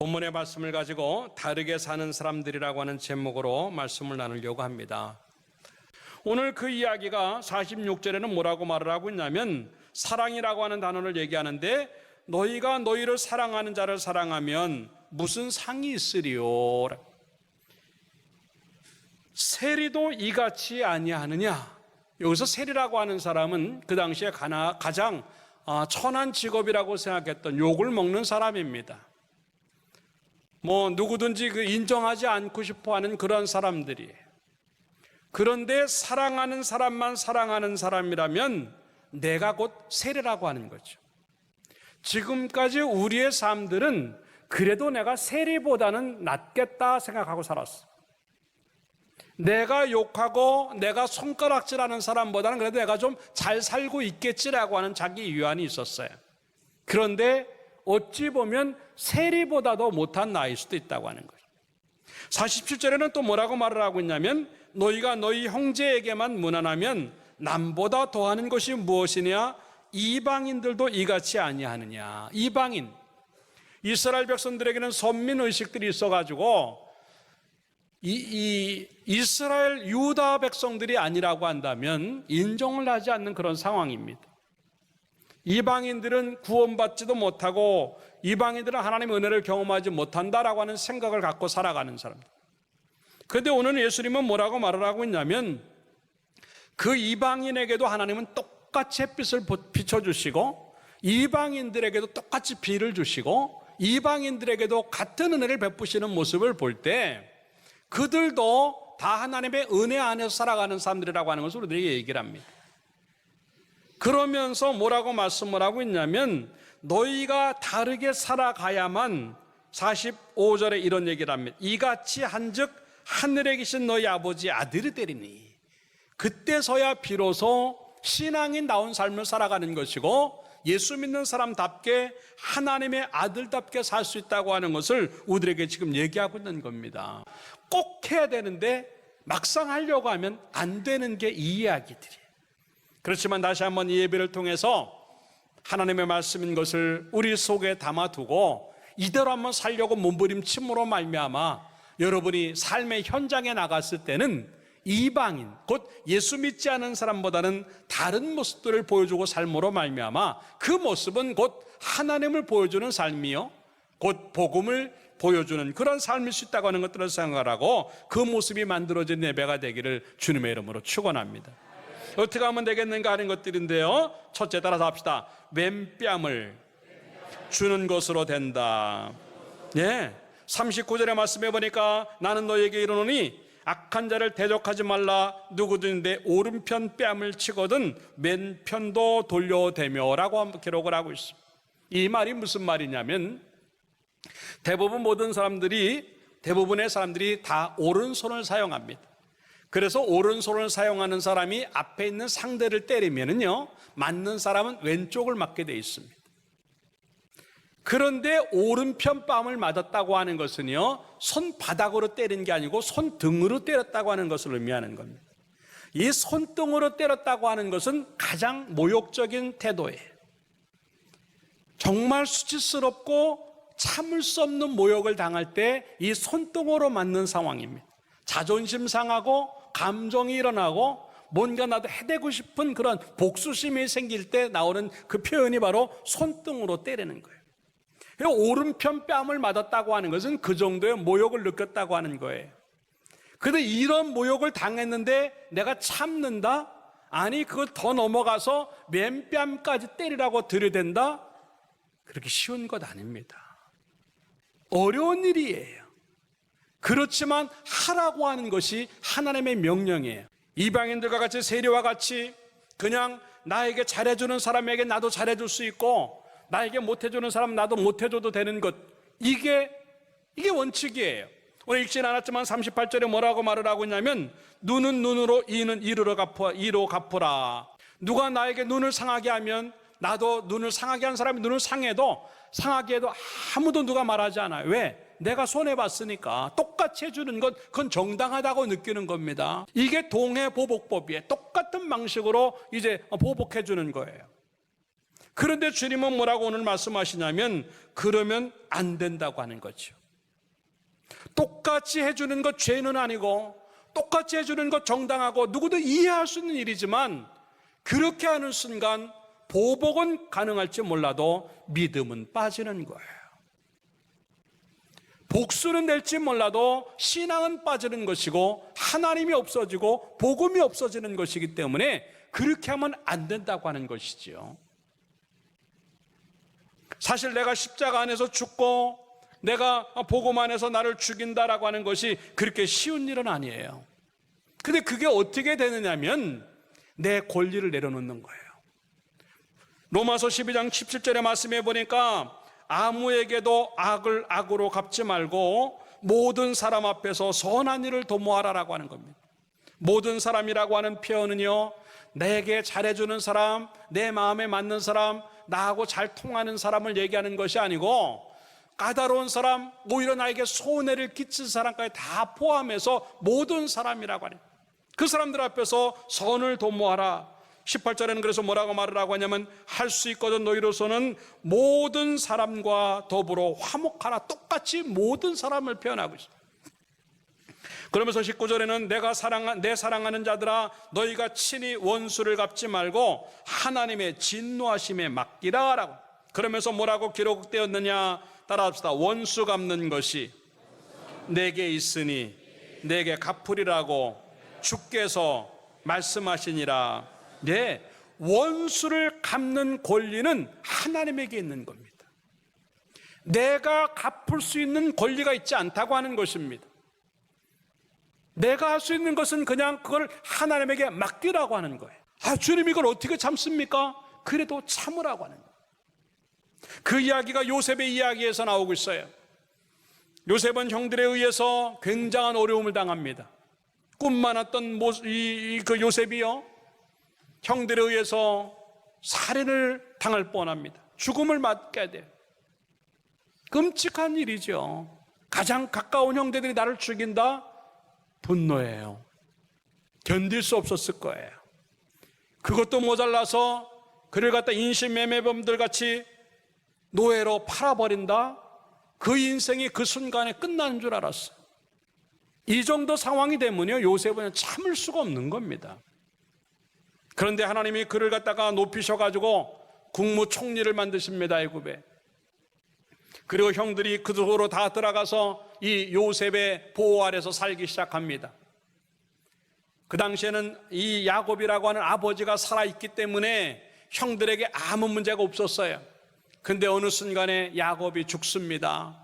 본문의 말씀을 가지고 다르게 사는 사람들이라고 하는 제목으로 말씀을 나누려고 합니다. 오늘 그 이야기가 46절에는 뭐라고 말을 하고 있냐면 사랑이라고 하는 단어를 얘기하는데 너희가 너희를 사랑하는 자를 사랑하면 무슨 상이 있으리요? 세리도 이같이 아니하느냐? 여기서 세리라고 하는 사람은 그 당시에 가장 천한 직업이라고 생각했던 욕을 먹는 사람입니다. 누구든지 인정하지 않고 싶어 하는 그런 사람들이에요. 그런데 사랑하는 사람만 사랑하는 사람이라면 내가 곧 세리라고 하는 거죠. 지금까지 우리의 삶들은 그래도 내가 세리보다는 낫겠다 생각하고 살았어. 내가 욕하고 내가 손가락질하는 사람보다는 그래도 내가 좀 잘 살고 있겠지라고 하는 자기 위안이 있었어요. 그런데 어찌 보면 세리보다도 못한 나일 수도 있다고 하는 거예요. 47절에는 또 뭐라고 말을 하고 있냐면 너희가 너희 형제에게만 무난하면 남보다 더하는 것이 무엇이냐? 이방인들도 이같이 아니하느냐. 이방인, 이스라엘 백성들에게는 선민의식들이 있어가지고 이스라엘 유다 백성들이 아니라고 한다면 인정을 하지 않는 그런 상황입니다. 이방인들은 구원받지도 못하고 이방인들은 하나님의 은혜를 경험하지 못한다라고 하는 생각을 갖고 살아가는 사람들. 그런데 오늘 예수님은 뭐라고 말을 하고 있냐면 그 이방인에게도 하나님은 똑같이 햇빛을 비춰주시고 이방인들에게도 똑같이 비를 주시고 이방인들에게도 같은 은혜를 베푸시는 모습을 볼 때 그들도 다 하나님의 은혜 안에서 살아가는 사람들이라고 하는 것을 우리들에게 얘기를 합니다. 그러면서 뭐라고 말씀을 하고 있냐면 너희가 다르게 살아가야만 45절에 이런 얘기를 합니다. 이같이 한즉 하늘에 계신 너희 아버지 아들이 되리니 그때서야 비로소 신앙인 나온 삶을 살아가는 것이고 예수 믿는 사람답게 하나님의 아들답게 살 수 있다고 하는 것을 우리에게 지금 얘기하고 있는 겁니다. 꼭 해야 되는데 막상 하려고 하면 안 되는 게 이 이야기들이에요. 그렇지만 다시 한번 이 예배를 통해서 하나님의 말씀인 것을 우리 속에 담아두고 이대로 한번 살려고 몸부림침으로 말미암아 여러분이 삶의 현장에 나갔을 때는 이방인, 곧 예수 믿지 않은 사람보다는 다른 모습들을 보여주고 삶으로 말미암아 그 모습은 곧 하나님을 보여주는 삶이요 곧 복음을 보여주는 그런 삶일 수 있다고 하는 것들을 생각하고 그 모습이 만들어진 예배가 되기를 주님의 이름으로 축원합니다. 어떻게 하면 되겠는가 하는 것들인데요, 첫째 따라서 합시다. 왼뺨을 주는 것으로 된다. 39절의 말씀해 보니까 나는 너에게 이르노니 악한 자를 대적하지 말라. 누구든 내 오른편 뺨을 치거든 맨편도 돌려대며 라고 기록을 하고 있습니다. 이 말이 무슨 말이냐면 대부분의 사람들이 다 오른손을 사용합니다. 그래서 오른손을 사용하는 사람이 앞에 있는 상대를 때리면은요, 맞는 사람은 왼쪽을 맞게 되어 있습니다. 그런데 오른편 뺨을 맞았다고 하는 것은요, 손바닥으로 때린 게 아니고 손등으로 때렸다고 하는 것을 의미하는 겁니다. 이 손등으로 때렸다고 하는 것은 가장 모욕적인 태도예요. 정말 수치스럽고 참을 수 없는 모욕을 당할 때 이 손등으로 맞는 상황입니다. 자존심 상하고 감정이 일어나고 뭔가 나도 해대고 싶은 그런 복수심이 생길 때 나오는 그 표현이 바로 손등으로 때리는 거예요. 오른편 뺨을 맞았다고 하는 것은 그 정도의 모욕을 느꼈다고 하는 거예요. 그런데 이런 모욕을 당했는데 내가 참는다? 아니, 그걸 더 넘어가서 맨뺨까지 때리라고 들이댄다? 그렇게 쉬운 것 아닙니다. 어려운 일이에요. 그렇지만 하라고 하는 것이 하나님의 명령이에요. 이방인들과 같이 세리와 같이 그냥 나에게 잘해주는 사람에게 나도 잘해줄 수 있고 나에게 못해주는 사람 나도 못해줘도 되는 것, 이게 원칙이에요. 오늘 읽진 않았지만 38절에 뭐라고 말을 하고 있냐면 눈은 눈으로 이는 이로 갚으라. 누가 나에게 눈을 상하게 하면 나도 눈을 상하게 한 사람이 눈을 상하게 해도 아무도 누가 말하지 않아요. 왜? 내가 손해봤으니까. 똑같이 해주는 것, 그건 정당하다고 느끼는 겁니다. 이게 동해보복법이에요. 똑같은 방식으로 이제 보복해주는 거예요. 그런데 주님은 뭐라고 오늘 말씀하시냐면 그러면 안 된다고 하는 거죠. 똑같이 해주는 것 죄는 아니고 똑같이 해주는 것 정당하고 누구도 이해할 수 있는 일이지만 그렇게 하는 순간 보복은 가능할지 몰라도 믿음은 빠지는 거예요. 복수는 될지 몰라도 신앙은 빠지는 것이고 하나님이 없어지고 복음이 없어지는 것이기 때문에 그렇게 하면 안 된다고 하는 것이지요. 사실 내가 십자가 안에서 죽고 내가 복음 안에서 나를 죽인다라고 하는 것이 그렇게 쉬운 일은 아니에요. 근데 그게 어떻게 되느냐면 내 권리를 내려놓는 거예요. 로마서 12장 17절의 말씀에 보니까 아무에게도 악을 악으로 갚지 말고 모든 사람 앞에서 선한 일을 도모하라라고 하는 겁니다. 모든 사람이라고 하는 표현은요, 내게 잘해주는 사람, 내 마음에 맞는 사람, 나하고 잘 통하는 사람을 얘기하는 것이 아니고 까다로운 사람, 오히려 나에게 손해를 끼친 사람까지 다 포함해서 모든 사람이라고 하는, 그 사람들 앞에서 선을 도모하라. 18절에는 그래서 뭐라고 말을 하고 하냐면 할 수 있거든 너희로서는 모든 사람과 더불어 화목하라. 똑같이 모든 사람을 표현하고 있어요. 그러면서 19절에는 내 사랑하는 자들아 너희가 친히 원수를 갚지 말고 하나님의 진노하심에 맡기라 라고. 그러면서 뭐라고 기록되었느냐 따라합시다. 원수 갚는 것이 내게 있으니 내게 갚으리라고 주께서 말씀하시니라. 네, 원수를 갚는 권리는 하나님에게 있는 겁니다. 내가 갚을 수 있는 권리가 있지 않다고 하는 것입니다. 내가 할 수 있는 것은 그냥 그걸 하나님에게 맡기라고 하는 거예요. 아, 주님 이걸 어떻게 참습니까? 그래도 참으라고 하는 거예요. 그 이야기가 요셉의 이야기에서 나오고 있어요. 요셉은 형들에 의해서 굉장한 어려움을 당합니다. 꿈 많았던 그 요셉이요, 형들에 의해서 살인을 당할 뻔합니다. 죽음을 맞게 돼요. 끔찍한 일이죠. 가장 가까운 형제들이 나를 죽인다? 분노해요. 견딜 수 없었을 거예요. 그것도 모자라서 그를 갖다 인신매매범들 같이 노예로 팔아버린다? 그 인생이 그 순간에 끝나는 줄 알았어요. 이 정도 상황이 되면요, 요셉은 참을 수가 없는 겁니다. 그런데 하나님이 그를 갖다가 높이셔가지고 국무총리를 만드십니다, 애굽에. 그리고 형들이 그 속으로 다 들어가서 이 요셉의 보호 아래서 살기 시작합니다. 그 당시에는 이 야곱이라고 하는 아버지가 살아있기 때문에 형들에게 아무 문제가 없었어요. 근데 어느 순간에 야곱이 죽습니다.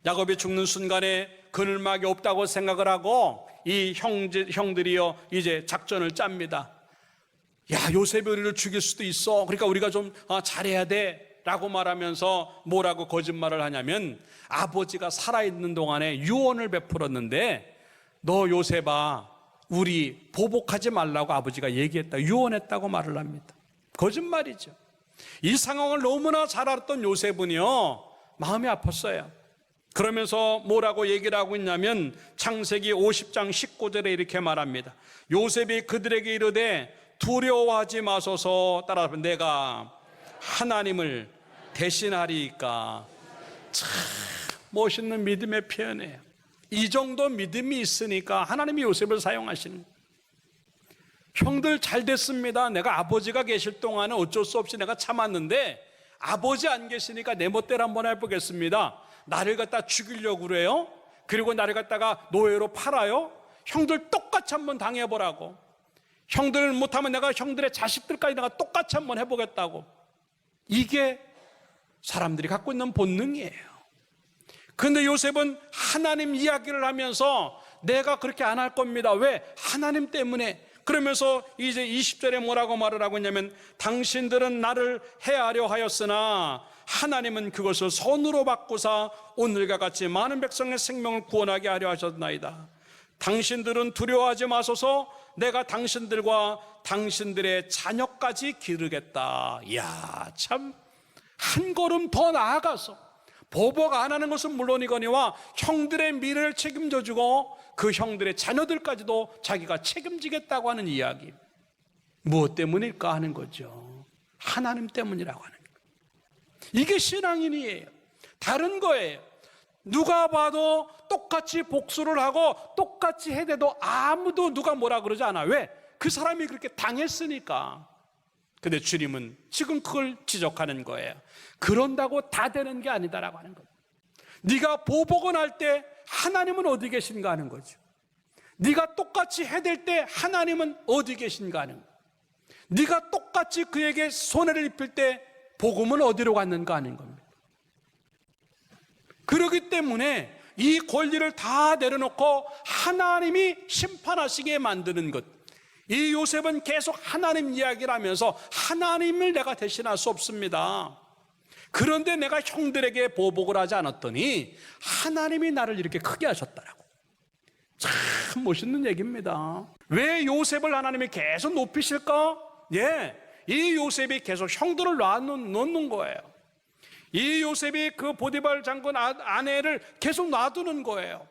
야곱이 죽는 순간에 그늘막이 없다고 생각을 하고 이 형들이요 이제 작전을 짭니다. 야, 요셉이 우리를 죽일 수도 있어. 그러니까 우리가 좀 잘해야 돼 라고 말하면서 뭐라고 거짓말을 하냐면 아버지가 살아있는 동안에 유언을 베풀었는데 너 요셉아 우리 보복하지 말라고 아버지가 얘기했다, 유언했다고 말을 합니다. 거짓말이죠. 이 상황을 너무나 잘 알았던 요셉은요 마음이 아팠어요. 그러면서 뭐라고 얘기를 하고 있냐면 창세기 50장 19절에 이렇게 말합니다. 요셉이 그들에게 이르되 두려워하지 마소서. 따라서 내가 하나님을 대신하리이까. 참 멋있는 믿음의 표현이에요. 이 정도 믿음이 있으니까 하나님이 요셉을 사용하시는. 형들 잘 됐습니다. 내가 아버지가 계실 동안은 어쩔 수 없이 내가 참았는데 아버지 안 계시니까 내 멋대로 한번 해보겠습니다. 나를 갖다 죽이려고 그래요? 그리고 나를 갖다가 노예로 팔아요? 형들 똑같이 한번 당해보라고. 형들을 못하면 내가 형들의 자식들까지 내가 똑같이 한번 해보겠다고. 이게 사람들이 갖고 있는 본능이에요. 그런데 요셉은 하나님 이야기를 하면서 내가 그렇게 안 할 겁니다. 왜? 하나님 때문에. 그러면서 이제 20절에 뭐라고 말을 하고 있냐면 당신들은 나를 해하려 하였으나 하나님은 그것을 선으로 바꾸사 오늘과 같이 많은 백성의 생명을 구원하게 하려 하셨나이다. 당신들은 두려워하지 마소서. 내가 당신들과 당신들의 자녀까지 기르겠다. 이야, 참 한 걸음 더 나아가서 보복 안 하는 것은 물론이거니와 형들의 미래를 책임져주고 그 형들의 자녀들까지도 자기가 책임지겠다고 하는 이야기. 무엇 때문일까 하는 거죠. 하나님 때문이라고 하는 거죠. 이게 신앙인이에요. 다른 거예요. 누가 봐도 똑같이 복수를 하고 똑같이 해대도 아무도 누가 뭐라 그러지 않아. 왜? 그 사람이 그렇게 당했으니까. 근데 주님은 지금 그걸 지적하는 거예요. 그런다고 다 되는 게 아니다라고 하는 거예요. 네가 보복을 할 때 하나님은 어디 계신가 하는 거죠. 네가 똑같이 해댈 때 하나님은 어디 계신가 하는 거예요. 네가 똑같이 그에게 손해를 입힐 때 복음은 어디로 갔는가 하는 겁니다. 그렇기 때문에 이 권리를 다 내려놓고 하나님이 심판하시게 만드는 것. 이 요셉은 계속 하나님 이야기를 하면서 하나님을 내가 대신할 수 없습니다. 그런데 내가 형들에게 보복을 하지 않았더니 하나님이 나를 이렇게 크게 하셨다라고. 참 멋있는 얘기입니다. 왜 요셉을 하나님이 계속 높이실까? 예, 이 요셉이 계속 형들을 놔놓는 거예요. 이 요셉이 그 보디발 장군 아내를 계속 놔두는 거예요.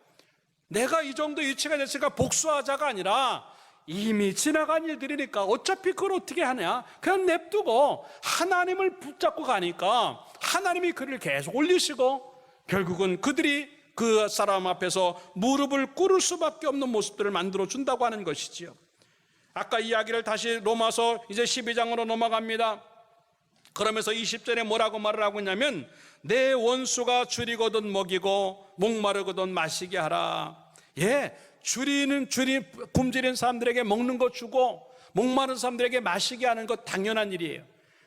내가 이 정도 위치가 됐으니까 복수하자가 아니라 이미 지나간 일들이니까 어차피 그걸 어떻게 하냐, 그냥 냅두고 하나님을 붙잡고 가니까 하나님이 그를 계속 올리시고 결국은 그들이 그 사람 앞에서 무릎을 꿇을 수밖에 없는 모습들을 만들어 준다고 하는 것이지요. 아까 이야기를 다시 로마서 이제 12장으로 넘어갑니다. 그러면서 20절에 뭐라고 말을 하고 있냐면 내 원수가 줄이거든 먹이고 목마르거든 마시게 하라. 예, 굶주린 사람들에게 먹는 거 주고 목마른 사람들에게 마시게 하는 것 당연한 일이에요.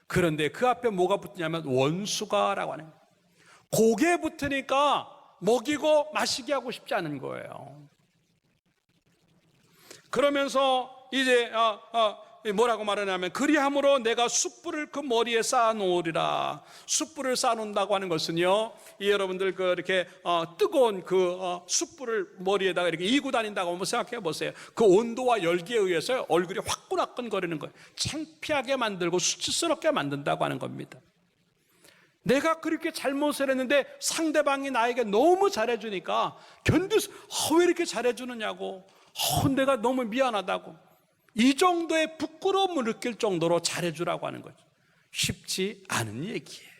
그런데 그 앞에 뭐가 붙냐면 원수가 라고 하는 거예요. 고개 붙으니까 먹이고 마시게 하고 싶지 않은 거예요. 그러면서 이제 뭐라고 말하냐면 그리함으로 내가 숯불을 그 머리에 쌓아놓으리라. 숯불을 쌓아놓는다고 하는 것은요, 이 여러분들 이렇게 뜨거운 숯불을 머리에다가 이렇게 이고 다닌다고 한번 생각해 보세요. 그 온도와 열기에 의해서 얼굴이 화끈화끈거리는 거예요. 창피하게 만들고 수치스럽게 만든다고 하는 겁니다. 내가 그렇게 잘못을 했는데 상대방이 나에게 너무 잘해주니까 왜 이렇게 잘해주느냐고, 내가 너무 미안하다고, 이 정도의 부끄러움을 느낄 정도로 잘해주라고 하는 거죠. 쉽지 않은 얘기예요.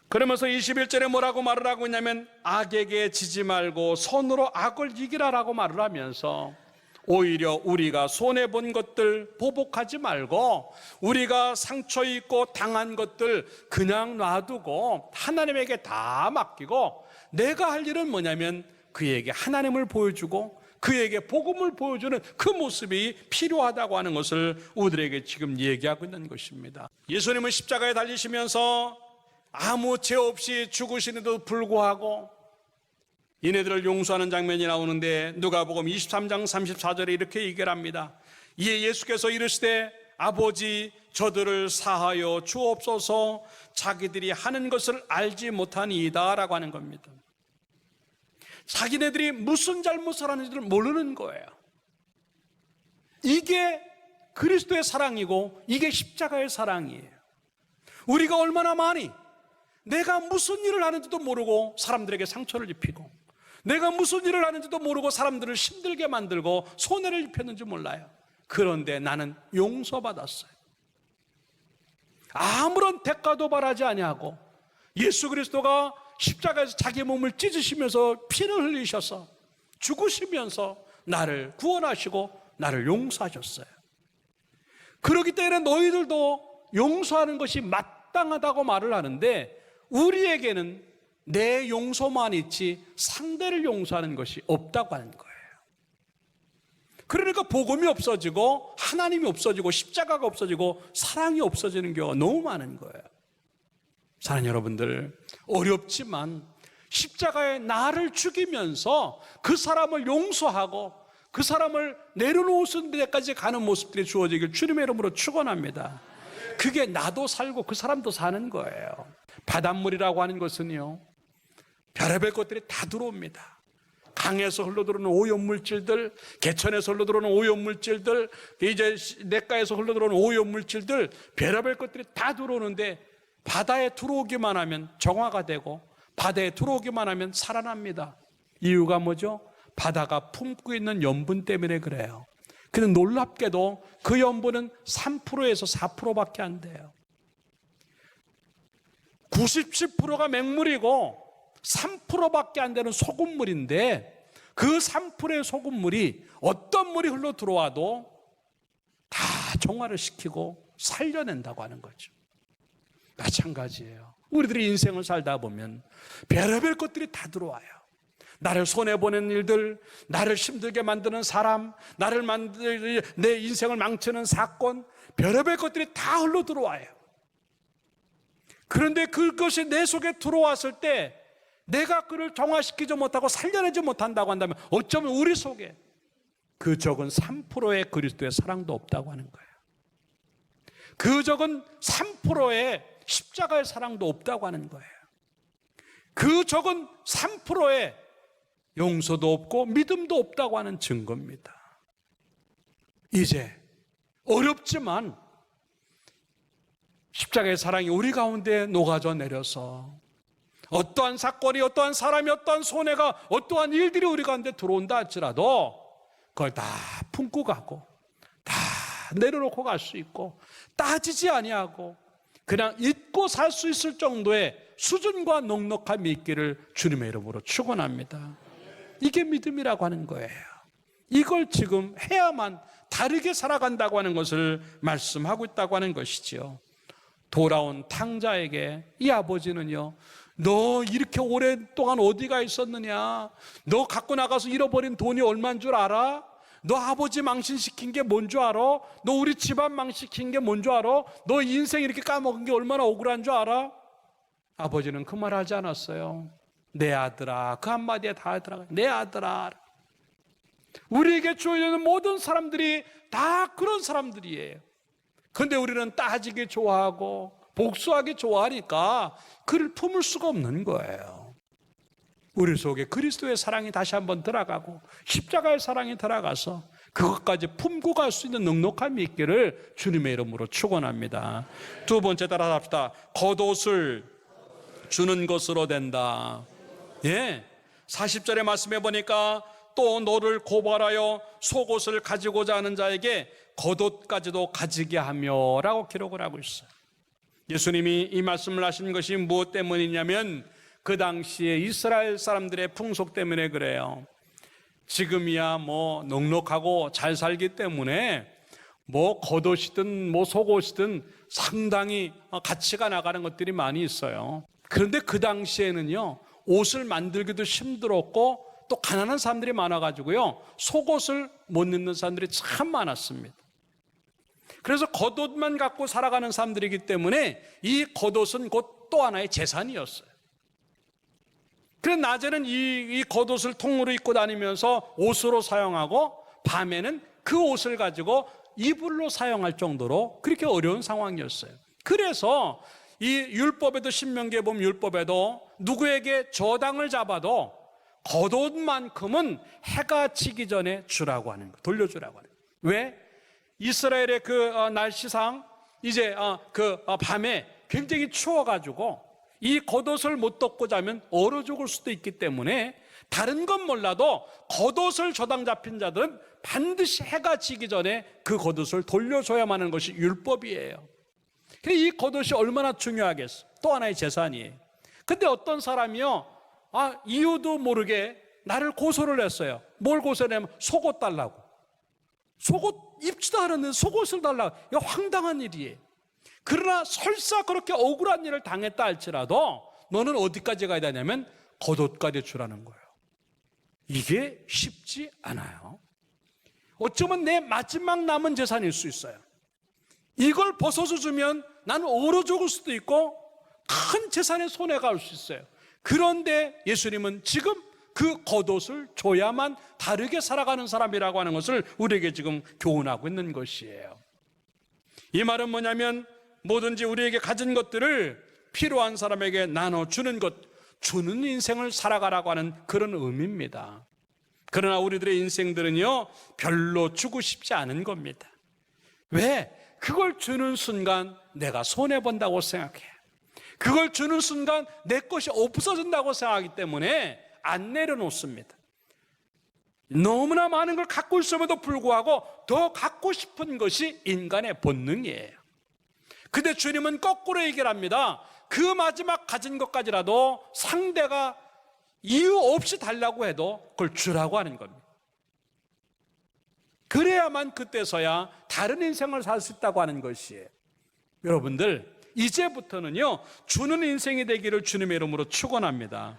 그러면서 21절에 뭐라고 말을 하고 있냐면 악에게 지지 말고 손으로 악을 이기라라고 말을 하면서 오히려 우리가 손해본 것들 보복하지 말고 우리가 상처 입고 당한 것들 그냥 놔두고 하나님에게 다 맡기고 내가 할 일은 뭐냐면 그에게 하나님을 보여주고 그에게 복음을 보여주는 그 모습이 필요하다고 하는 것을 우리들에게 지금 얘기하고 있는 것입니다. 예수님은 십자가에 달리시면서 아무 죄 없이 죽으시는데도 불구하고 이네들을 용서하는 장면이 나오는데 누가복음 23장 34절에 이렇게 얘기를 합니다. 이에 예수께서 이르시되 아버지 저들을 사하여 주옵소서 자기들이 하는 것을 알지 못하니이다 라고 하는 겁니다. 자기네들이 무슨 잘못을 하는지를 모르는 거예요. 이게 그리스도의 사랑이고 이게 십자가의 사랑이에요. 우리가 얼마나 많이 내가 무슨 일을 하는지도 모르고 사람들에게 상처를 입히고 내가 무슨 일을 하는지도 모르고 사람들을 힘들게 만들고 손해를 입혔는지 몰라요. 그런데 나는 용서받았어요. 아무런 대가도 바라지 아니하고 예수 그리스도가 십자가에서 자기 몸을 찢으시면서 피를 흘리셔서 죽으시면서 나를 구원하시고 나를 용서하셨어요. 그렇기 때문에 너희들도 용서하는 것이 마땅하다고 말을 하는데 우리에게는 내 용서만 있지 상대를 용서하는 것이 없다고 하는 거예요. 그러니까 복음이 없어지고 하나님이 없어지고 십자가가 없어지고 사랑이 없어지는 경우가 너무 많은 거예요. 사랑하는 여러분들, 어렵지만 십자가에 나를 죽이면서 그 사람을 용서하고 그 사람을 내려놓으신 데까지 가는 모습들이 주어지길 주님의 이름으로 축원합니다. 그게 나도 살고 그 사람도 사는 거예요. 바닷물이라고 하는 것은요, 별의별 것들이 다 들어옵니다. 강에서 흘러들어오는 오염물질들, 개천에서 흘러들어오는 오염물질들, 이제 냇가에서 흘러들어오는 오염물질들, 별의별 것들이 다 들어오는데 바다에 들어오기만 하면 정화가 되고 바다에 들어오기만 하면 살아납니다. 이유가 뭐죠? 바다가 품고 있는 염분 때문에 그래요. 근데 놀랍게도 그 염분은 3%에서 4%밖에 안 돼요. 97%가 맹물이고 3%밖에 안 되는 소금물인데 그 3%의 소금물이 어떤 물이 흘러 들어와도 다 정화를 시키고 살려낸다고 하는 거죠. 마찬가지예요. 우리들이 인생을 살다 보면 별의별 것들이 다 들어와요. 나를 손해보는 일들, 나를 힘들게 만드는 사람, 내 인생을 망치는 사건, 별의별 것들이 다 흘러 들어와요. 그런데 그것이 내 속에 들어왔을 때 내가 그를 정화시키지 못하고 살려내지 못한다고 한다면 어쩌면 우리 속에 그 적은 3%의 그리스도의 사랑도 없다고 하는 거예요. 그 적은 3%의 십자가의 사랑도 없다고 하는 거예요. 그 적은 3%의 용서도 없고 믿음도 없다고 하는 증거입니다. 이제 어렵지만 십자가의 사랑이 우리 가운데 녹아져 내려서 어떠한 사건이, 어떠한 사람이, 어떠한 손해가, 어떠한 일들이 우리 가운데 들어온다 할지라도 그걸 다 품고 가고 다 내려놓고 갈 수 있고 따지지 아니하고 그냥 잊고 살 수 있을 정도의 수준과 넉넉함이 있기를 주님의 이름으로 축원합니다. 이게 믿음이라고 하는 거예요. 이걸 지금 해야만 다르게 살아간다고 하는 것을 말씀하고 있다고 하는 것이지요. 돌아온 탕자에게 이 아버지는요, 너 이렇게 오랫동안 어디가 있었느냐? 너 갖고 나가서 잃어버린 돈이 얼마인 줄 알아? 너 아버지 망신시킨 게 뭔 줄 알아? 너 우리 집안 망신시킨 게 뭔 줄 알아? 너 인생 이렇게 까먹은 게 얼마나 억울한 줄 알아? 아버지는 그 말 하지 않았어요. 내 아들아, 그 한마디에 다 들어가요. 내 아들아. 우리에게 주어지는 모든 사람들이 다 그런 사람들이에요. 그런데 우리는 따지기 좋아하고 복수하기 좋아하니까 그를 품을 수가 없는 거예요. 우리 속에 그리스도의 사랑이 다시 한번 들어가고 십자가의 사랑이 들어가서 그것까지 품고 갈 수 있는 넉넉함이 있기를 주님의 이름으로 축원합니다. 두 번째 따라 합시다. 겉옷을 주는 것으로 된다. 예, 40절의 말씀해 보니까 또 너를 고발하여 속옷을 가지고자 하는 자에게 겉옷까지도 가지게 하며 라고 기록을 하고 있어요. 예수님이 이 말씀을 하신 것이 무엇 때문이냐면 그 당시에 이스라엘 사람들의 풍속 때문에 그래요. 지금이야 뭐 넉넉하고 잘 살기 때문에 뭐 겉옷이든 뭐 속옷이든 상당히 가치가 나가는 것들이 많이 있어요. 그런데 그 당시에는요, 옷을 만들기도 힘들었고 또 가난한 사람들이 많아가지고요, 속옷을 못 입는 사람들이 참 많았습니다. 그래서 겉옷만 갖고 살아가는 사람들이기 때문에 이 겉옷은 곧 또 하나의 재산이었어요. 그래서 낮에는 이 겉옷을 통으로 입고 다니면서 옷으로 사용하고 밤에는 그 옷을 가지고 이불로 사용할 정도로 그렇게 어려운 상황이었어요. 그래서 이 율법에도, 신명기에 보면 율법에도 누구에게 저당을 잡아도 겉옷만큼은 해가 지기 전에 주라고 하는 거, 돌려주라고 하는 거. 왜? 이스라엘의 그 날씨상 이제 밤에 굉장히 추워가지고 이 겉옷을 못 덮고 자면 얼어 죽을 수도 있기 때문에 다른 건 몰라도 겉옷을 저당 잡힌 자들은 반드시 해가 지기 전에 그 겉옷을 돌려줘야만 하는 것이 율법이에요. 이 겉옷이 얼마나 중요하겠어. 또 하나의 재산이에요. 근데 어떤 사람이요, 이유도 모르게 나를 고소를 했어요. 뭘 고소를 하면 속옷 달라고. 속옷 입지도 않았는데 속옷을 달라고. 이거 황당한 일이에요. 그러나 설사 그렇게 억울한 일을 당했다 할지라도 너는 어디까지 가야 되냐면 겉옷까지 주라는 거예요. 이게 쉽지 않아요. 어쩌면 내 마지막 남은 재산일 수 있어요. 이걸 벗어서 주면 나는 얼어 죽을 수도 있고 큰 재산에 손해가 올 수 있어요. 그런데 예수님은 지금 그 겉옷을 줘야만 다르게 살아가는 사람이라고 하는 것을 우리에게 지금 교훈하고 있는 것이에요. 이 말은 뭐냐면 뭐든지 우리에게 가진 것들을 필요한 사람에게 나눠주는 것, 주는 인생을 살아가라고 하는 그런 의미입니다. 그러나 우리들의 인생들은요, 별로 주고 싶지 않은 겁니다. 왜? 그걸 주는 순간 내가 손해본다고 생각해. 그걸 주는 순간 내 것이 없어진다고 생각하기 때문에 안 내려놓습니다. 너무나 많은 걸 갖고 있음에도 불구하고 더 갖고 싶은 것이 인간의 본능이에요. 근데 주님은 거꾸로 얘기를 합니다. 그 마지막 가진 것까지라도 상대가 이유 없이 달라고 해도 그걸 주라고 하는 겁니다. 그래야만 그때서야 다른 인생을 살 수 있다고 하는 것이에요. 여러분들, 이제부터는요, 주는 인생이 되기를 주님의 이름으로 축원합니다.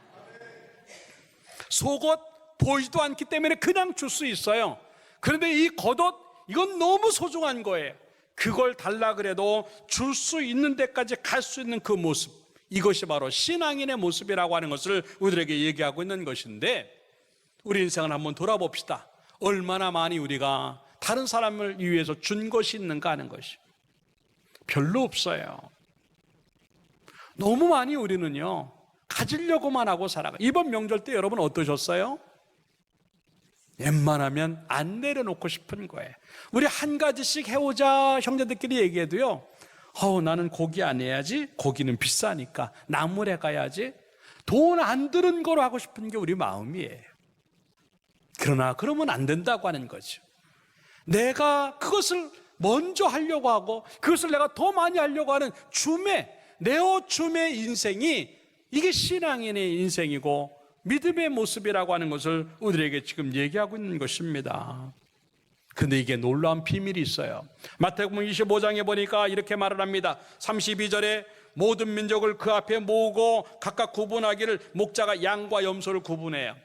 속옷 보이지도 않기 때문에 그냥 줄 수 있어요. 그런데 이 겉옷, 이건 너무 소중한 거예요. 그걸 달라 그래도 줄 수 있는 데까지 갈 수 있는 그 모습, 이것이 바로 신앙인의 모습이라고 하는 것을 우리에게 얘기하고 있는 것인데, 우리 인생을 한번 돌아봅시다. 얼마나 많이 우리가 다른 사람을 위해서 준 것이 있는가 하는 것이 별로 없어요. 너무 많이 우리는요, 가지려고만 하고 살아가. 이번 명절 때 여러분 어떠셨어요? 웬만하면 안 내려놓고 싶은 거예요. 우리 한 가지씩 해오자 형제들끼리 얘기해도요, 나는 고기 안 해야지, 고기는 비싸니까 나물에 가야지, 돈 안 드는 거로 하고 싶은 게 우리 마음이에요. 그러나 그러면 안 된다고 하는 거죠. 내가 그것을 먼저 하려고 하고 그것을 내가 더 많이 하려고 하는 네오줌의 인생이, 이게 신앙인의 인생이고 믿음의 모습이라고 하는 것을 우리에게 지금 얘기하고 있는 것입니다. 근데 이게 놀라운 비밀이 있어요. 마태복음 25장에 보니까 이렇게 말을 합니다. 32절에 모든 민족을 그 앞에 모으고 각각 구분하기를, 목자가 양과 염소를 구분해요.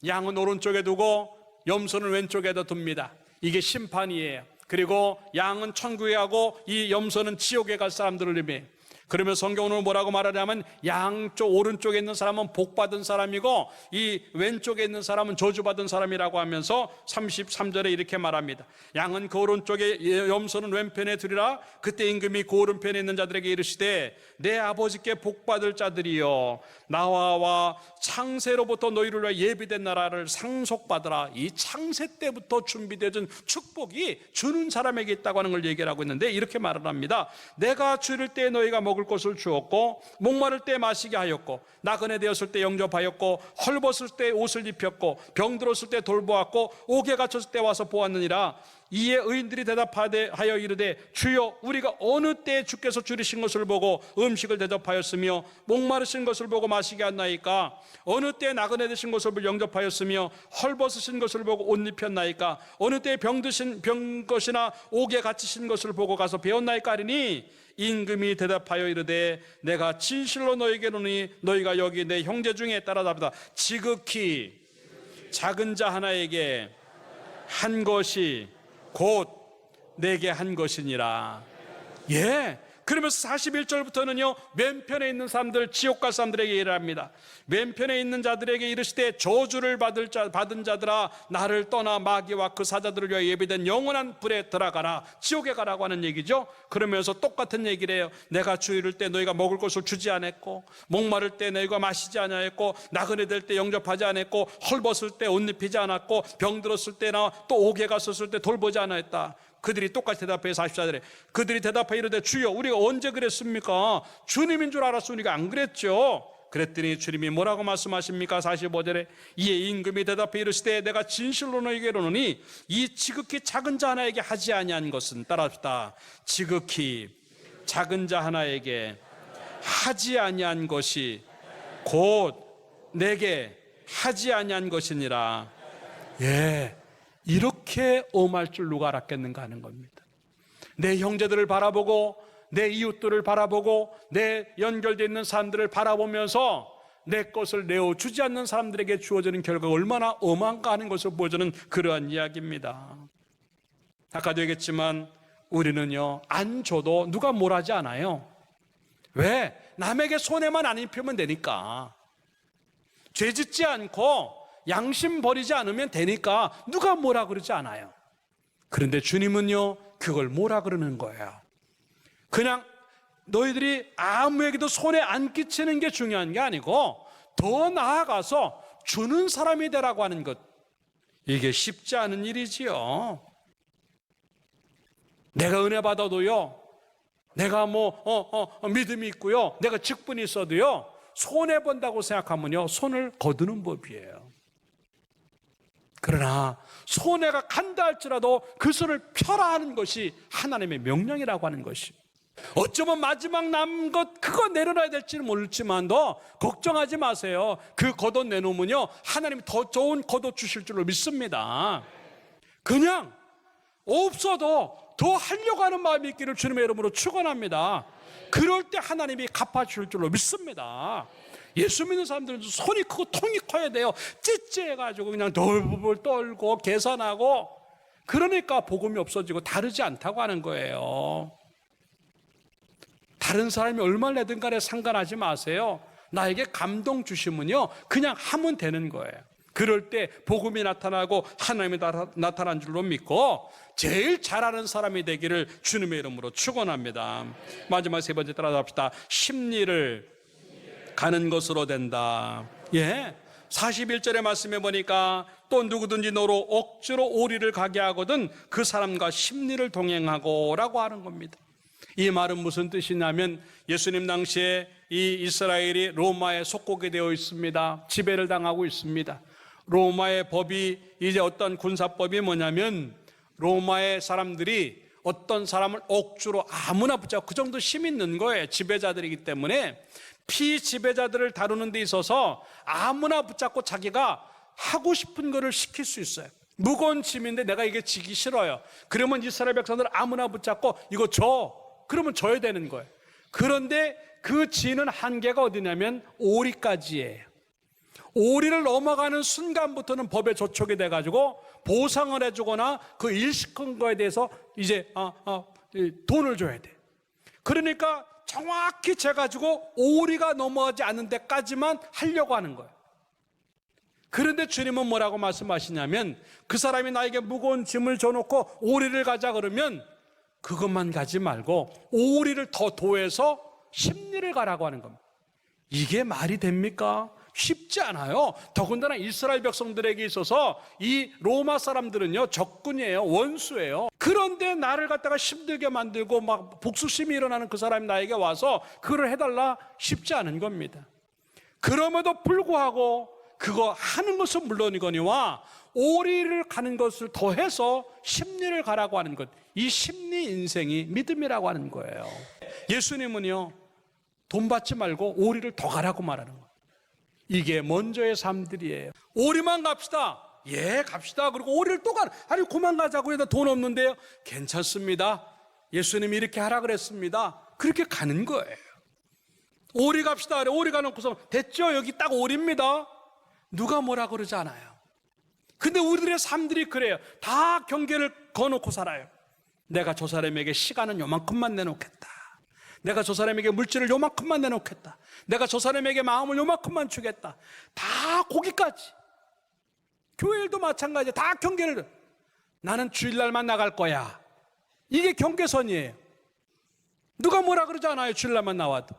양은 오른쪽에 두고 염소는 왼쪽에다 둡니다. 이게 심판이에요. 그리고 양은 천국에 가고 이 염소는 지옥에 갈 사람들을 의미해요. 그러면 성경은 뭐라고 말하냐면, 양쪽 오른쪽에 있는 사람은 복받은 사람이고 이 왼쪽에 있는 사람은 저주받은 사람이라고 하면서 33절에 이렇게 말합니다. 양은 그 오른쪽에, 염소는 왼편에 두리라. 그때 임금이 그 오른편에 있는 자들에게 이르시되, 내 아버지께 복받을 자들이여, 나와 창세로부터 너희를 위하여 예비된 나라를 상속받으라. 이 창세 때부터 준비되어진 축복이 주는 사람에게 있다고 하는 걸 얘기를 하고 있는데, 이렇게 말을 합니다. 내가 줄일 때 너희가 먹을 것을 주었고, 목마를 때 마시게 하였고, 나그네 되었을 때 영접하였고, 헐벗을 때 옷을 입혔고, 병들었을 때 돌보았고, 옥에 갇혔을 때 와서 보았느니라. 이에 의인들이 대답하여 이르되, 주여, 우리가 어느 때 주께서 줄이신 것을 보고 음식을 대접하였으며 목마르신 것을 보고 마시게 했나이까? 어느 때 나그네 되신 것을 보고 영접하였으며 헐벗으신 것을 보고 옷 입혔나이까? 어느 때 병드신 것이나 옥에 갇히신 것을 보고 가서 배웠나이까? 하리니 임금이 대답하여 이르되, 내가 진실로 너희에게 이르노니 너희가 여기 내 형제 중에 따라잡다 지극히 작은 자 하나에게 한 것이 곧 내게 한 것이니라. 예. 그러면서 41절부터는요, 왼편에 있는 사람들, 지옥 갈 사람들에게 일합니다. 왼편에 있는 자들에게 이르시되, 저주를 받은 자들아, 나를 떠나 마귀와 그 사자들을 위하여 예비된 영원한 불에 들어가라. 지옥에 가라고 하는 얘기죠. 그러면서 똑같은 얘기를 해요. 내가 주일을 때 너희가 먹을 것을 주지 않았고, 목마를 때 너희가 마시지 않았고, 나그네 될 때 영접하지 않았고, 헐벗을 때 옷 입히지 않았고, 병들었을 때나 또 옥에 갔었을 때 돌보지 않았다. 그들이 똑같이 대답해 44절에 그들이 대답해 이르되, 주여, 우리가 언제 그랬습니까? 주님인 줄 알았으니까 안 그랬죠. 그랬더니 주님이 뭐라고 말씀하십니까? 45절에 이에 임금이 대답해 이르시되, 내가 진실로 너희에게 이르노니 이 지극히 작은 자 하나에게 하지 아니한 것은, 따라합시다, 지극히 작은 자 하나에게 하지 아니한 것이 곧 내게 하지 아니한 것이니라. 예, 이렇게 엄할 줄 누가 알았겠는가 하는 겁니다. 내 형제들을 바라보고, 내 이웃들을 바라보고, 내 연결되어 있는 사람들을 바라보면서 내 것을 내어주지 않는 사람들에게 주어지는 결과가 얼마나 엄한가 하는 것을 보여주는 그러한 이야기입니다. 아까도 얘기했지만 우리는요, 안 줘도 누가 뭘 하지 않아요. 왜? 남에게 손해만 안 입히면 되니까. 죄 짓지 않고 양심 버리지 않으면 되니까 누가 뭐라 그러지 않아요. 그런데 주님은요, 그걸 뭐라 그러는 거예요. 그냥 너희들이 아무에게도 손해 안 끼치는 게 중요한 게 아니고, 더 나아가서 주는 사람이 되라고 하는 것, 이게 쉽지 않은 일이지요. 내가 은혜 받아도요, 내가 믿음이 있고요, 내가 직분이 있어도요, 손해 본다고 생각하면요, 손을 거두는 법이에요. 그러나 손해가 간다 할지라도 그 손을 펴라 하는 것이 하나님의 명령이라고 하는 것이, 어쩌면 마지막 남은 것 그거 내려놔야 될지는 모르지만도 걱정하지 마세요. 그 겉옷 내놓으면요 하나님이 더 좋은 겉옷 주실 줄로 믿습니다. 그냥 없어도 더 하려고 하는 마음이 있기를 주님의 이름으로 축원합니다. 그럴 때 하나님이 갚아주실 줄로 믿습니다. 예수 믿는 사람들은 손이 크고 통이 커야 돼요. 찌찌해가지고 그냥 돌불 떨고 계산하고, 그러니까 복음이 없어지고 다르지 않다고 하는 거예요. 다른 사람이 얼마나 내든 간에 상관하지 마세요. 나에게 감동 주시면요 그냥 하면 되는 거예요. 그럴 때 복음이 나타나고 하나님이 나타난 줄로 믿고 제일 잘하는 사람이 되기를 주님의 이름으로 축원합니다. 마지막 세 번째 따라합시다. 심리를 가는 것으로 된다. 41절의 말씀에 보니까 또 누구든지 너로 억지로 오리를 가게 하거든 그 사람과 심리를 동행하고 라고 하는 겁니다. 이 말은 무슨 뜻이냐면 예수님 당시에 이 이스라엘이 로마에 속국이 되어 있습니다. 지배를 당하고 있습니다. 로마의 법이 이제 어떤 군사법이 뭐냐면 로마의 사람들이 어떤 사람을 억지로 아무나 붙잡고, 그 정도 힘이 있는 거예요. 지배자들이기 때문에 피지배자들을 다루는 데 있어서 아무나 붙잡고 자기가 하고 싶은 거를 시킬 수 있어요. 무거운 짐인데 내가 이게 지기 싫어요. 그러면 이스라엘 백성들 아무나 붙잡고 이거 줘. 그러면 줘야 되는 거예요. 그런데 그 지는 한계가 어디냐면 오리까지예요. 오리를 넘어가는 순간부터는 법에 저촉이 돼가지고 보상을 해주거나 그 일시킨 거에 대해서 이제 돈을 줘야 돼. 그러니까 정확히 재가지고 오리가 넘어가지 않는 데까지만 하려고 하는 거예요. 그런데 주님은 뭐라고 말씀하시냐면 그 사람이 나에게 무거운 짐을 줘놓고 오리를 가자 그러면 그것만 가지 말고 오리를 더 더해서 심리를 가라고 하는 겁니다. 이게 말이 됩니까? 쉽지 않아요. 더군다나 이스라엘 백성들에게 있어서 이 로마 사람들은요 적군이에요. 원수예요. 그런데 나를 갖다가 힘들게 만들고 막 복수심이 일어나는 그 사람이 나에게 와서 그걸 해달라, 쉽지 않은 겁니다. 그럼에도 불구하고 그거 하는 것은 물론이거니와 오리를 가는 것을 더해서 심리를 가라고 하는 것, 이 심리 인생이 믿음이라고 하는 거예요. 예수님은요 돈 받지 말고 오리를 더 가라고 말하는 거예요. 이게 먼저의 삶들이에요. 오리만 갑시다. 예, 갑시다. 그리고 오리를 또 가라. 아니 그만 가자고 해도 돈 없는데요. 괜찮습니다. 예수님이 이렇게 하라 그랬습니다. 그렇게 가는 거예요. 오리 갑시다. 그래. 오리 가놓고서 됐죠? 여기 딱 오리입니다. 누가 뭐라 그러지 않아요. 근데 우리들의 삶들이 그래요. 다 경계를 거놓고 살아요. 내가 저 사람에게 시간은 요만큼만 내놓겠다. 내가 저 사람에게 물질을 요만큼만 내놓겠다. 내가 저 사람에게 마음을 요만큼만 주겠다. 다 거기까지. 교회일도 마찬가지야. 다 경계를. 나는 주일날만 나갈 거야. 이게 경계선이에요. 누가 뭐라 그러지 않아요. 주일날만 나와도.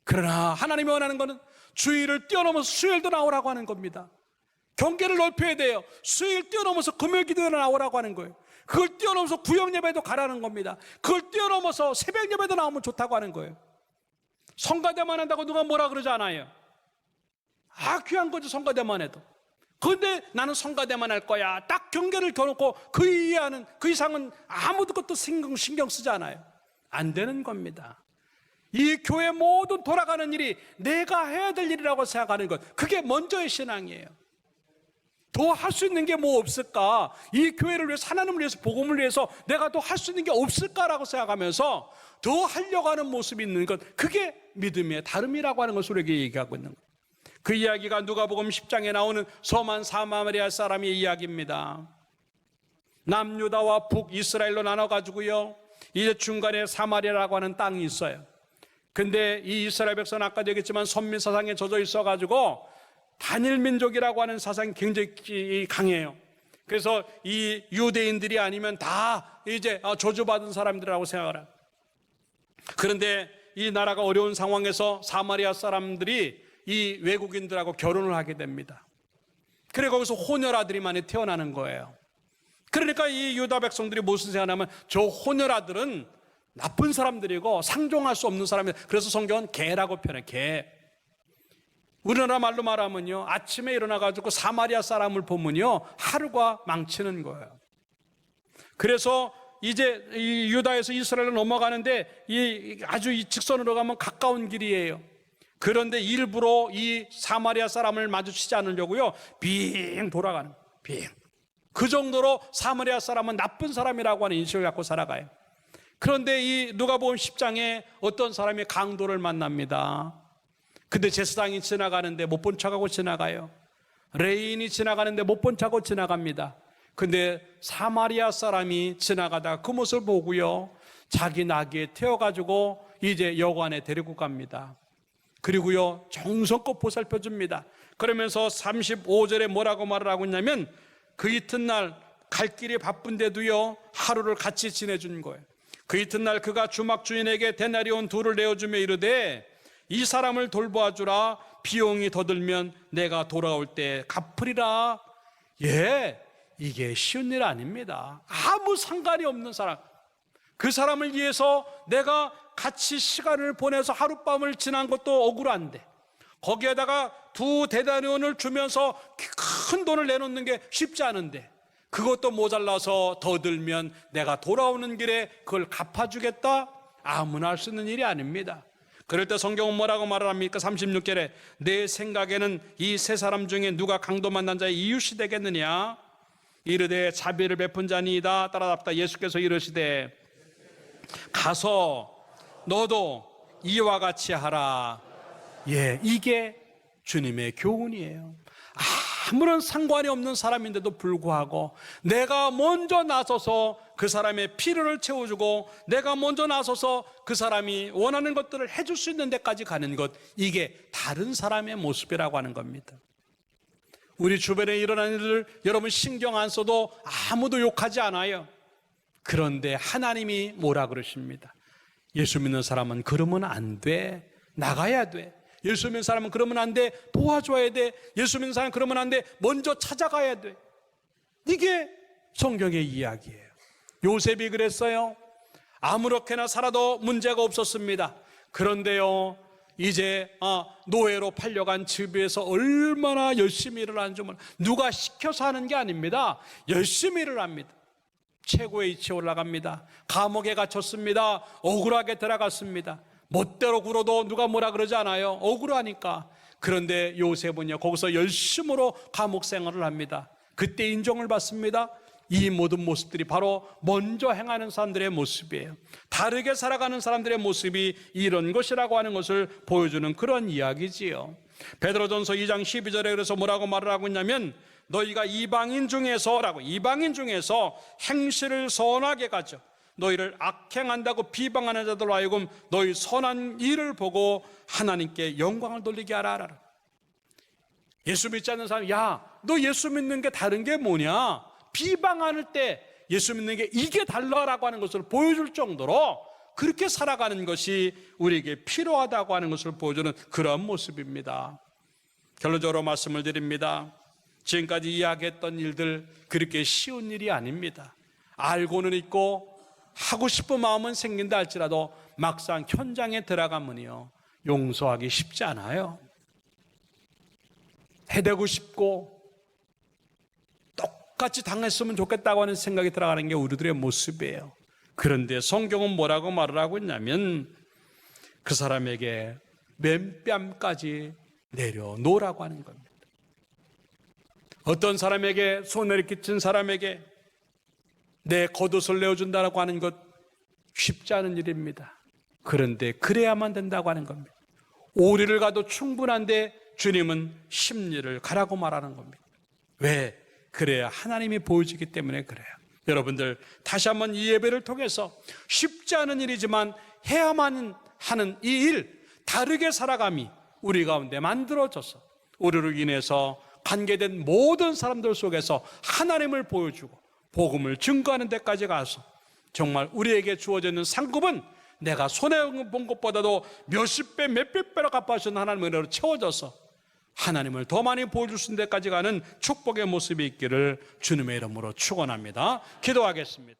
그러나 하나님이 원하는 것은 주일을 뛰어넘어서 수요일도 나오라고 하는 겁니다. 경계를 넓혀야 돼요. 수요일 뛰어넘어서 금요일 기도에 나오라고 하는 거예요. 그걸 뛰어넘어서 구역 예배도 가라는 겁니다. 그걸 뛰어넘어서 새벽 예배도 나오면 좋다고 하는 거예요. 성가대만 한다고 누가 뭐라 그러지 않아요. 귀한 거죠, 성가대만 해도. 그런데 나는 성가대만 할 거야. 딱 경계를 켜놓고 그 이하는, 그 이상은 아무것도 신경 쓰지 않아요. 안 되는 겁니다. 이 교회 모든 돌아가는 일이 내가 해야 될 일이라고 생각하는 것, 그게 먼저의 신앙이에요. 더 할 수 있는 게 뭐 없을까? 이 교회를 위해서, 하나님을 위해서, 복음을 위해서 내가 더 할 수 있는 게 없을까라고 생각하면서 더 하려고 하는 모습이 있는 것, 그게 믿음의 다름이라고 하는 것을 우리에게 얘기하고 있는 거예요. 그 이야기가 누가복음 10장에 나오는 서만 사마리아 사람의 이야기입니다. 남유다와 북이스라엘로 나눠가지고요, 이제 중간에 사마리아라고 하는 땅이 있어요. 근데 이 이스라엘 백성은 아까도 얘기했지만 선민 사상에 젖어 있어가지고 단일 민족이라고 하는 사상이 굉장히 강해요. 그래서 이 유대인들이 아니면 다 이제 저주받은 사람들이라고 생각을 해요. 그런데 이 나라가 어려운 상황에서 사마리아 사람들이 이 외국인들하고 결혼을 하게 됩니다. 그래 거기서 혼혈아들이 많이 태어나는 거예요. 그러니까 이 유다 백성들이 무슨 생각하냐면 저 혼혈아들은 나쁜 사람들이고 상종할 수 없는 사람이다. 그래서 성경은 개라고 표현해. 개. 우리나라 말로 말하면요, 아침에 일어나가지고 사마리아 사람을 보면요 하루가 망치는 거예요. 그래서 이제 이 유다에서 이스라엘로 넘어가는데 아주 이 직선으로 가면 가까운 길이에요. 그런데 일부러 이 사마리아 사람을 마주치지 않으려고요, 빙 돌아가는 거예요. 빙. 그 정도로 사마리아 사람은 나쁜 사람이라고 하는 인식을 갖고 살아가요. 그런데 이 누가복음 10장에 어떤 사람이 강도를 만납니다. 근데 제사장이 지나가는데 못 본 척하고 지나가요. 레인이 지나가는데 못 본 척하고 지나갑니다. 근데 사마리아 사람이 지나가다가 그 모습을 보고요, 자기 나귀에 태워가지고 이제 여관에 데리고 갑니다. 그리고요, 정성껏 보살펴 줍니다. 그러면서 35절에 뭐라고 말을 하고 있냐면, 그 이튿날 갈 길이 바쁜데도요, 하루를 같이 지내준 거예요. 그 이튿날 그가 주막 주인에게 데나리온 2를 내어주며 이르되, 이 사람을 돌보아주라. 비용이 더 들면 내가 돌아올 때 갚으리라. 예, 이게 쉬운 일 아닙니다. 아무 상관이 없는 사람, 그 사람을 위해서 내가 같이 시간을 보내서 하룻밤을 지난 것도 억울한데, 거기에다가 2 데나리온을 주면서 큰 돈을 내놓는 게 쉽지 않은데, 그것도 모자라서 더 들면 내가 돌아오는 길에 그걸 갚아주겠다? 아무나 할 수 있는 일이 아닙니다. 그럴 때 성경은 뭐라고 말을 합니까? 36절에 내 생각에는 이 세 사람 중에 누가 강도 만난 자의 이웃이 되겠느냐? 이르되 자비를 베푼 자니이다. 따라답다. 예수께서 이르시되 가서 너도 이와 같이 하라. 예, 이게 주님의 교훈이에요. 아무런 상관이 없는 사람인데도 불구하고 내가 먼저 나서서 그 사람의 필요를 채워주고, 내가 먼저 나서서 그 사람이 원하는 것들을 해줄 수 있는 데까지 가는 것, 이게 다른 사람의 모습이라고 하는 겁니다. 우리 주변에 일어나는 일을 여러분 신경 안 써도 아무도 욕하지 않아요. 그런데 하나님이 뭐라 그러십니다. 예수 믿는 사람은 그러면 안 돼. 나가야 돼. 예수 믿는 사람은 그러면 안 돼. 도와줘야 돼. 예수 믿는 사람은 그러면 안 돼. 먼저 찾아가야 돼. 이게 성경의 이야기예요. 요셉이 그랬어요. 아무렇게나 살아도 문제가 없었습니다. 그런데요, 이제 노예로 팔려간 집에서 얼마나 열심히 일을 하는지 몰라요. 누가 시켜서 하는 게 아닙니다. 열심히 일을 합니다. 최고의 위치에 올라갑니다. 감옥에 갇혔습니다. 억울하게 들어갔습니다. 멋대로 굴어도 누가 뭐라 그러지 않아요. 억울하니까. 그런데 요셉은요, 거기서 열심으로 감옥 생활을 합니다. 그때 인정을 받습니다. 이 모든 모습들이 바로 먼저 행하는 사람들의 모습이에요. 다르게 살아가는 사람들의 모습이 이런 것이라고 하는 것을 보여주는 그런 이야기지요. 베드로전서 2장 12절에 그래서 뭐라고 말을 하고 있냐면, 너희가 이방인 중에서 행실을 선하게 가져 너희를 악행한다고 비방하는 자들로 하여금 너희 선한 일을 보고 하나님께 영광을 돌리게 하라. 예수 믿지 않는 사람, 야, 너 예수 믿는 게 다른 게 뭐냐? 비방할 때 예수 믿는 게 이게 달라라고 하는 것을 보여줄 정도로 그렇게 살아가는 것이 우리에게 필요하다고 하는 것을 보여주는 그런 모습입니다. 결론적으로 말씀을 드립니다. 지금까지 이야기했던 일들 그렇게 쉬운 일이 아닙니다. 알고는 있고 하고 싶은 마음은 생긴다 할지라도 막상 현장에 들어가면요, 용서하기 쉽지 않아요. 해대고 싶고 똑같이 당했으면 좋겠다고 하는 생각이 들어가는 게 우리들의 모습이에요. 그런데 성경은 뭐라고 말을 하고 있냐면, 그 사람에게 맨뺨까지 내려놓으라고 하는 겁니다. 어떤 사람에게 손해를 끼친 사람에게 내 겉옷을 내어준다고 하는 것 쉽지 않은 일입니다. 그런데 그래야만 된다고 하는 겁니다. 오리를 가도 충분한데 주님은 십리를 가라고 말하는 겁니다. 왜? 그래야 하나님이 보여지기 때문에 그래요. 여러분들, 다시 한번 이 예배를 통해서 쉽지 않은 일이지만 해야만 하는 이 일, 다르게 살아감이 우리 가운데 만들어져서 우리로 인해서 관계된 모든 사람들 속에서 하나님을 보여주고 복음을 증거하는 데까지 가서 정말 우리에게 주어져 있는 상급은 내가 손해본 것보다도 몇십 배, 몇백 배로 갚아주신 하나님의 은혜로 채워져서 하나님을 더 많이 보여줄 수 있는 데까지 가는 축복의 모습이 있기를 주님의 이름으로 축원합니다. 기도하겠습니다.